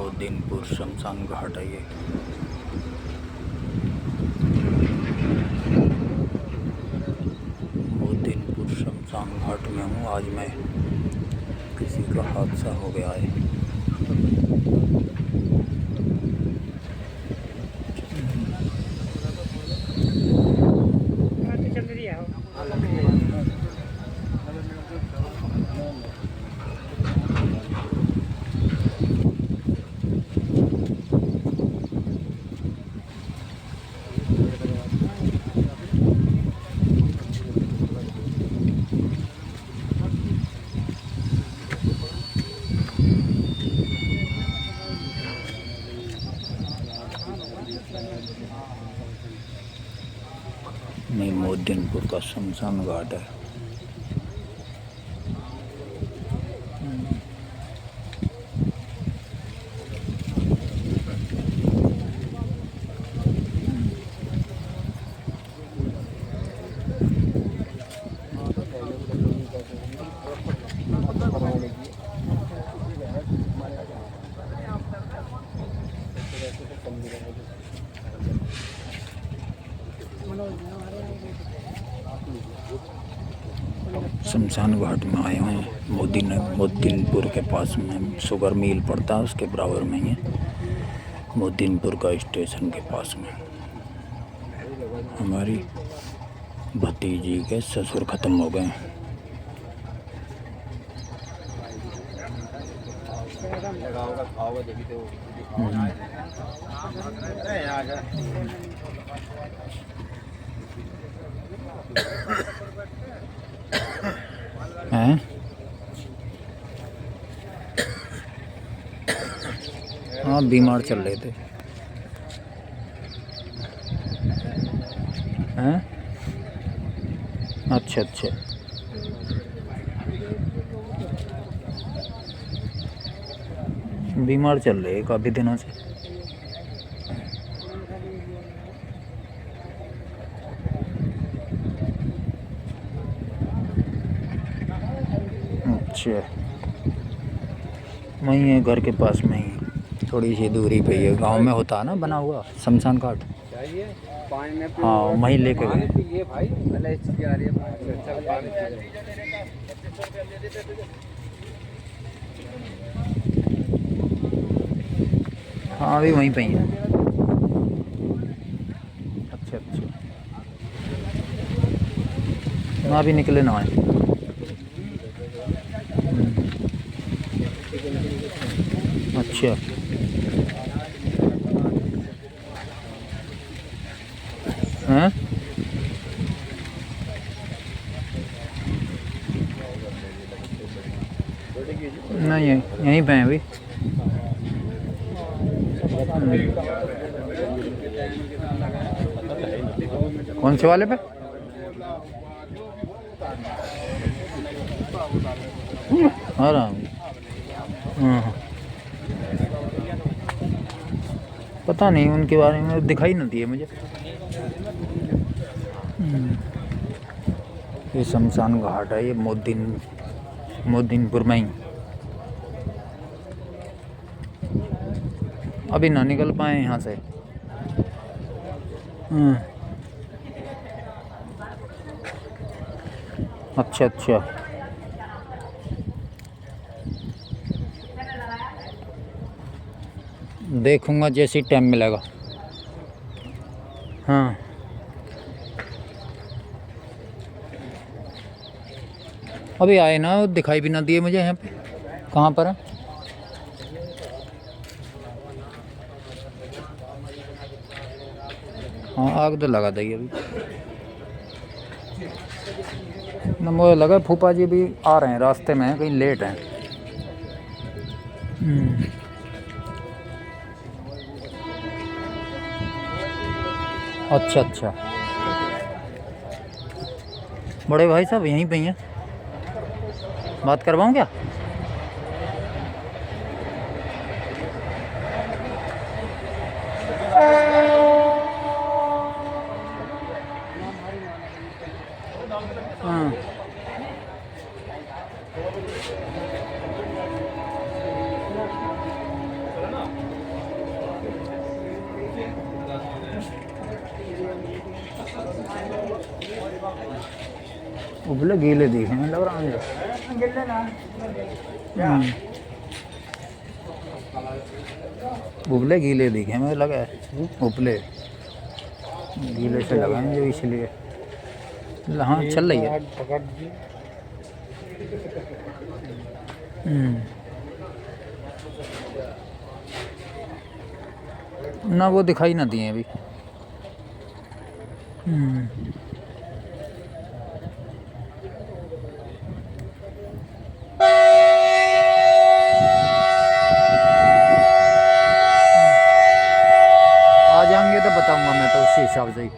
मोदीनपुर शमशान घाट है ये। मोदीनपुर शमशान घाट में हूँ। आज मैं किसी का हादसा हो गया है। नहीं, मोदीनपुर का शमशान घाट है। शमशान घाट में आए हैं। मोदीनपुर के पास में शुगर मिल पड़ता है, उसके बराबर में ही है। मोदीनपुर का स्टेशन के पास में हमारी भतीजी के ससुर ख़त्म हो गए। हैं? हाँ, बीमार चल रहे थे। हैं? अच्छा अच्छा। बीमार चल रहे काफ़ी दिनों से। अच्छा, वहीं है, घर के पास में ही, थोड़ी सी दूरी पे ही है। गांव में होता है ना बना हुआ शमशान घाट। हाँ, वहीं लेके गए। हाँ, अभी वहीं पे ही है। अच्छा अच्छा, ना भी निकले ना आए। अच्छा, हैं? नहीं, यहीं पे हैं अभी। कौन से वाले पे? आराम। हाँ, पता नहीं उनके बारे में, दिखाई नहीं दिए मुझे। ये शमशान घाट है, ये मोदीनपुर में ही। अभी ना निकल पाए यहाँ से। अच्छा अच्छा, देखूंगा जैसे टाइम मिलेगा। हाँ, अभी आए ना, दिखाई भी ना दिए मुझे यहाँ पे। कहाँ पर है? हाँ, आग तो लगा दी अभी ना। मुझे लगा फूफा जी भी आ रहे हैं, रास्ते में हैं, कहीं लेट हैं। अच्छा अच्छा, बड़े भाई साहब यहीं पे ही हैं, बात करवाऊँ क्या? हाँ, उबले गीले दिखे हैं लग रहा है मुझे। उबले गीले दिखे मुझे लगा है। उबले गीले से लगा है जो इसलिए। हाँ चल रही है। ना वो दिखाई ना दिए अभी। आ जाएंगे तो बताऊंगा मैं तो उसी हिसाब से ही।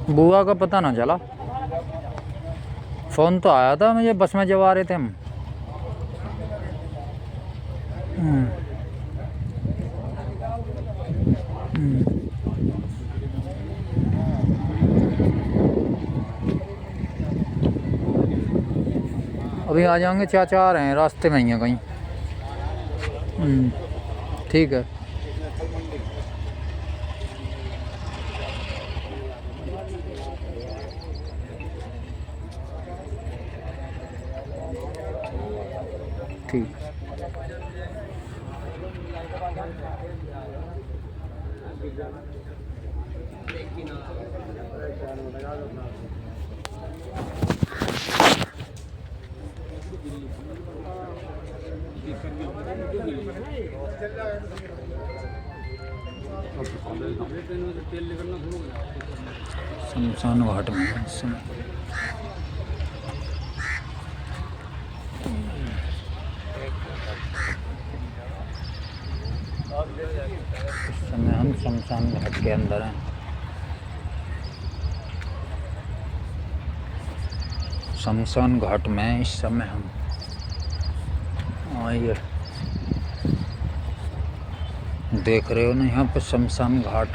बुआ का पता ना चला। फ़ोन तो आया था मुझे, बस में जब आ रहे थे हम। अभी आ जाएंगे, चाचा आ रहे हैं, रास्ते में ही हैं कहीं। ठीक है। ठीक। शमशान घाट में इस समय हम शमशान घाट के अंदर हैं। शमशान घाट में इस समय हम आइए देख रहे हो ना, यहाँ पे शमशान घाट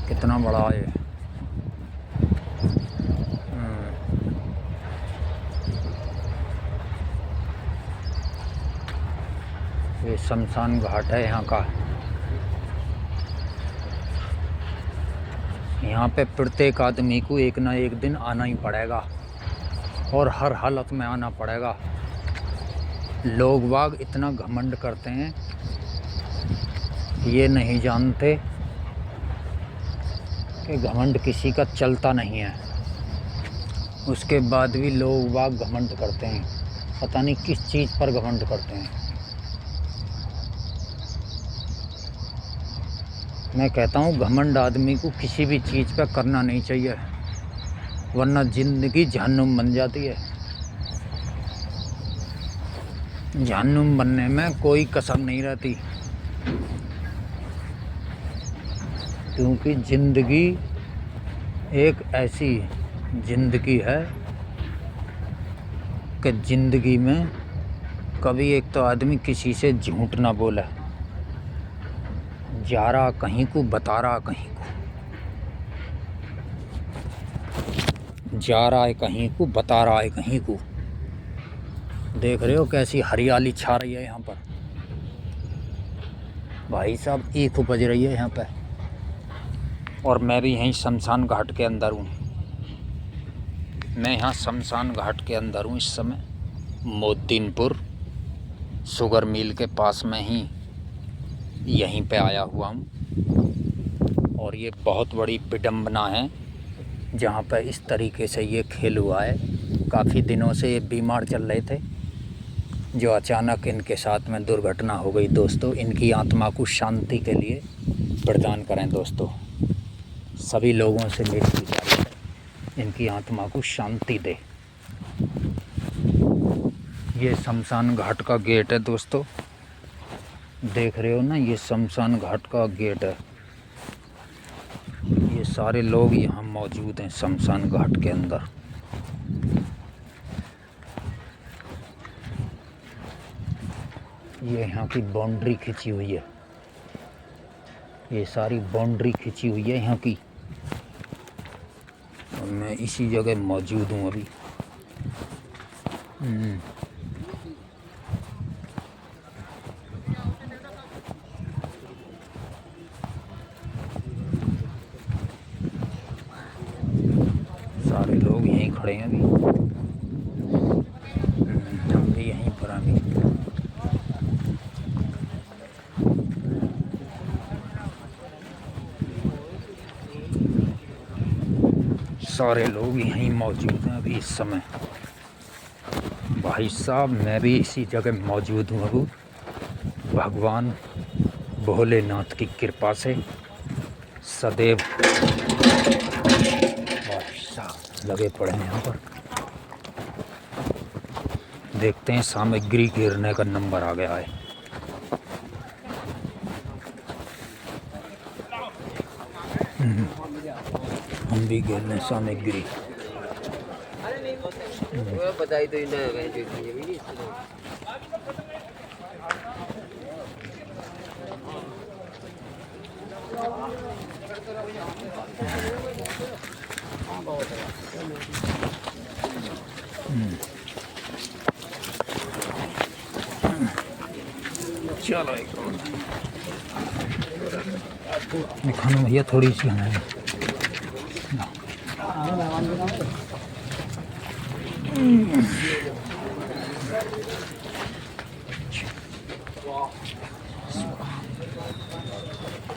कितना बड़ा है। ये शमशान घाट है यहाँ का। यहाँ पे प्रत्येक आदमी को एक ना एक दिन आना ही पड़ेगा और हर हालत में आना पड़ेगा। लोग बाग इतना घमंड करते हैं, ये नहीं जानते कि घमंड किसी का चलता नहीं है। उसके बाद भी लोग बाग घमंड करते हैं, पता नहीं किस चीज़ पर घमंड करते हैं। मैं कहता हूँ घमंड आदमी को किसी भी चीज़ पर करना नहीं चाहिए, वरना ज़िंदगी जहन्नुम बन जाती है। जहन्नुम बनने में कोई कसर नहीं रहती, क्योंकि ज़िंदगी एक ऐसी ज़िंदगी है कि ज़िंदगी में कभी एक तो आदमी किसी से झूठ ना बोला, जा रहा कहीं को बता रहा कहीं को, जा रहा है कहीं को बता रहा है कहीं को। देख रहे हो कैसी हरियाली छा रही है यहाँ पर भाई साहब, 1 बज रही है यहाँ पे और मैं भी यहीं शमशान घाट के अंदर हूँ। मैं यहाँ शमशान घाट के अंदर हूँ इस समय, मोदीनपुर शुगर मिल के पास में ही यहीं पे आया हुआ हूँ। और ये बहुत बड़ी विडंबना है जहाँ पे इस तरीके से ये खेल हुआ है। काफ़ी दिनों से ये बीमार चल रहे थे, जो अचानक इनके साथ में दुर्घटना हो गई। दोस्तों, इनकी आत्मा को शांति के लिए प्रदान करें दोस्तों, सभी लोगों से मेरी गुजारिश है, इनकी आत्मा को शांति दे। ये शमशान घाट का गेट है दोस्तों, देख रहे हो ना, ये शमशान घाट का गेट है। ये सारे लोग यहाँ मौजूद हैं शमशान घाट के अंदर। ये यहाँ की बाउंड्री खिंची हुई है, ये सारी बाउंड्री खिंची हुई है यहाँ की, और मैं इसी जगह मौजूद हूँ अभी। लोग यहीं खड़े हैं अभी। हम भी यहीं पर अभी। सारे लोग यहीं मौजूद हैं अभी इस समय। भाई साहब मैं भी इसी जगह मौजूद हूँ अभी। भगवान भोलेनाथ की कृपा से सदैव भाई साहब लगे पड़े हैं यहाँ पर। देखते हैं सामग्री गिरने का नंबर आ गया है। हम भी गिर लें सामग्री। बताई तो चलो दिखाना भैया थोड़ी सी हमें।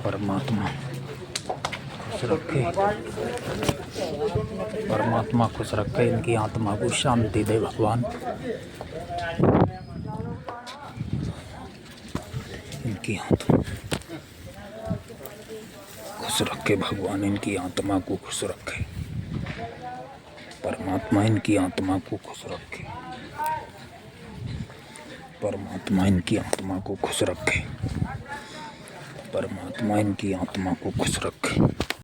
परमात्मा खुश रखे, परमात्मा खुश रखे, इनकी आत्मा को शांति दे भगवान। इनकी आत्मा खुश रखे भगवान, इनकी आत्मा को खुश रखे। परमात्मा इनकी आत्मा को खुश रखे। परमात्मा इनकी आत्मा को खुश रखे। परमात्मा इनकी आत्मा को खुश रखे।